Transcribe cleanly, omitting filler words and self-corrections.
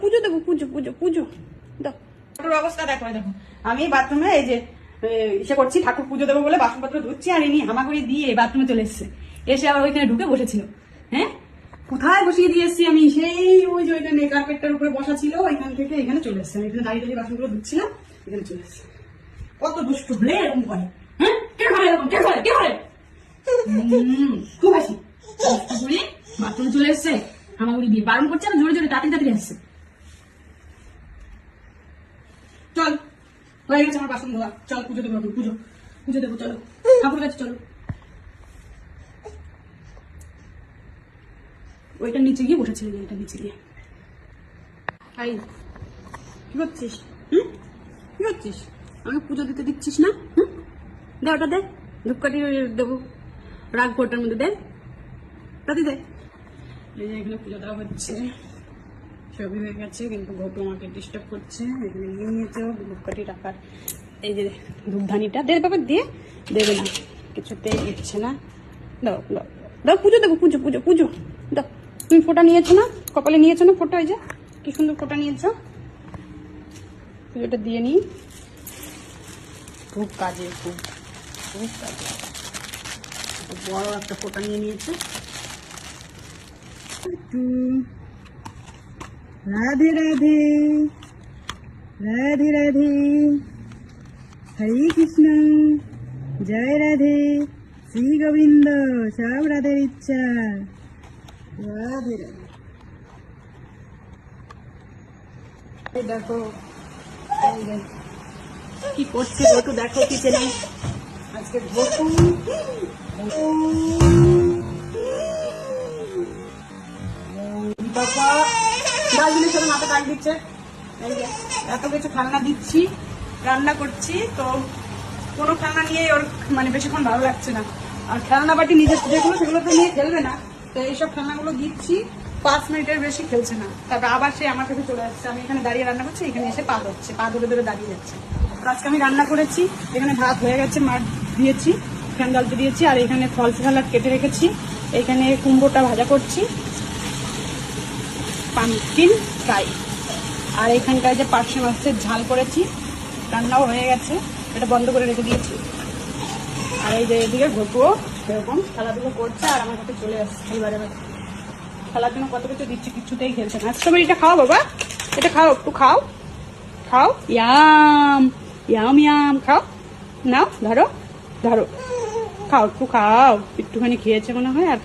পুজো দেবো, পুজো পুজো পুজো দাও। অবস্থা দেখো, দেখো আমি বাথরুমে এই যে ইসে করছি, ঠাকুর পুজো দেবো বলে বাসনপত্র ধুচ্ছি, আর ইনি হামাগুড়ি দিয়ে বাথরুমে চলে এসছে, এসে আবার ওইখানে ঢুকে বসেছিল। হ্যাঁ, কোথায় বসিয়ে দিয়ে এসছি আমি, সেই ওই যে ওইখানে কার্পেটটার উপরে বসা ছিল, ওইখান থেকে এখানে চলে এসছে। আমি এখানে দাঁড়িয়ে দাঁড়িয়ে বাসনগুলো ধুচ্ছিলাম, এখানে চলে এসছে। কত দুষ্ট বলে এরকম করে, হ্যাঁ কে করে এরকম, কে করে, কে করে? খুব হাসি বাথরুমে চলে এসছে, হামাগুড়ি দিয়ে বারণ করছে, আর জোরে জোরে তাড়াতাড়ি তাড়াতাড়ি আসছে। চল, হয়ে গেছে আমার বাসন ধোয়া, চল পুজো দেবো, পুজো পুজো দেবো, চলো ঠাকুর কাছে চলো। ওইটার নিচে গিয়ে বসেছিল, এটা নিচে গিয়ে। আই কি করছিস? কি করছিস? আমাকে পুজো দিতে দিচ্ছিস না? দে ওটা, দে ধূপকাঠি দেবো, রাখবো ওটার মধ্যে, দে তাতে দে। এই যে এখানে পুজো দেওয়া হচ্ছে, সবই হয়ে গেছে, কিন্তু ঘটু আমাকে ডিস্টার্ব করছে। এখানে নিয়ে নিয়েছে ধূপকাঠি রাখার, এই যে ধূপধানিটা দে বাবা, দিয়ে দেবে না, কিছুতেই দিচ্ছে না। দাও দাও দাও, পুজো দেবো, পুজো পুজো পুজো দাও। তুমি ফোঁটা নিয়েছো না, কপালে নিয়েছো না ফোঁটা? ওই যে কি সুন্দর ফোঁটা নিয়েছো, পুজোটা দিয়ে নিই। খুব কাজে, খুব খুব কাজে, বড় একটা ফোঁটা নিয়ে নিয়েছে। রাধে রাধে, রাধে রাধে, হরে কৃষ্ণ, জয় রাধে, শ্রী গোবিন্দ, সব রাধের ইচ্ছা, রাধে রাধে। দেখো কি করছে ঘটু, দেখো কিচেনে আজকে ঘটু বাবা ডালগুলির সাথে মাথা কাট দিচ্ছে। এই যে এত কিছু খেলনা দিচ্ছি, রান্না করছি, তো কোনো খেলনা নিয়ে ওর মানে বেশিক্ষণ ভালো লাগছে না। আর খেলনা বাটি নিজের যেগুলো, সেগুলো তো নিয়ে খেলবে না, তো এইসব খেলনাগুলো দিচ্ছি, 5 মিনিটের বেশি খেলছে না। তারপর আবার সে আমার কাছে চলে যাচ্ছে, আমি এখানে দাঁড়িয়ে রান্না করছি, এখানে এসে পা ধরছে, পা ধরে ধরে দাঁড়িয়ে যাচ্ছে। তো আজকে আমি রান্না করেছি, এখানে ভাত হয়ে গেছে, মাছ দিয়েছি, ফ্যান জ্বালতে দিয়েছি, আর এখানে ফল স্যালাড কেটে রেখেছি, এখানে কুমড়োটা ভাজা করছি, পাম্পকিন ফ্রাই, আর এখানটায় যে পার্শে মাছের ঝাল করেছি, রান্নাও হয়ে গেছে, এটা বন্ধ করে রেখে দিয়েছি। আর এই যে এদিকে ঘটুও এরকম খেলাধুলো করছে, আর আমার কাছে চলে আসছে এইবারে। খেলার জন্য কত কিছু দিচ্ছি, কিছুতেই খেলছে না। স্ট্রবেরিটা খাও বাবা, এটা খাও, একটু খাও, খাও, ইয়াম ইয়াম ইয়াম, খাও, নাও ধরো ধরো, খাও একটু খাও, একটুখানি খেয়েছে মনে হয়। আর